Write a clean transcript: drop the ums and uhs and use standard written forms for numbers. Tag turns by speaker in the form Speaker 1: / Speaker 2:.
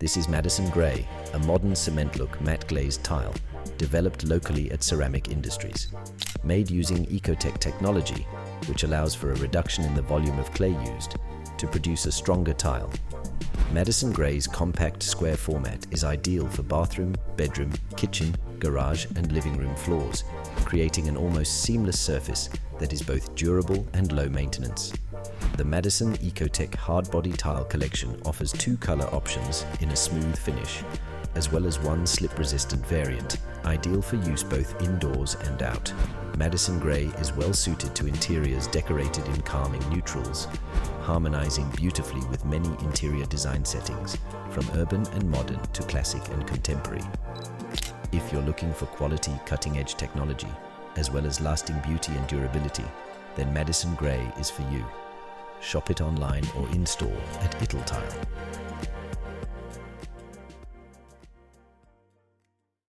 Speaker 1: This is Madison Grey, a modern cement look matte glazed tile developed locally at Ceramic Industries. Made using EcoTec technology, which allows for a reduction in the volume of clay used to produce a stronger tile. Madison Grey's compact square format is ideal for bathroom, bedroom, kitchen, garage and living room floors, creating an almost seamless surface that is both durable and low maintenance. The Madison EcoTec Hardbody tile collection offers 2 color options in a smooth finish, as well as one slip-resistant variant, ideal for use both indoors and out. Madison Grey is well suited to interiors decorated in calming neutrals, harmonizing beautifully with many interior design settings, from urban and modern to classic and contemporary. If you're looking for quality, cutting-edge technology, as well as lasting beauty and durability, then Madison Grey is for you. Shop it online or in-store at Italtile.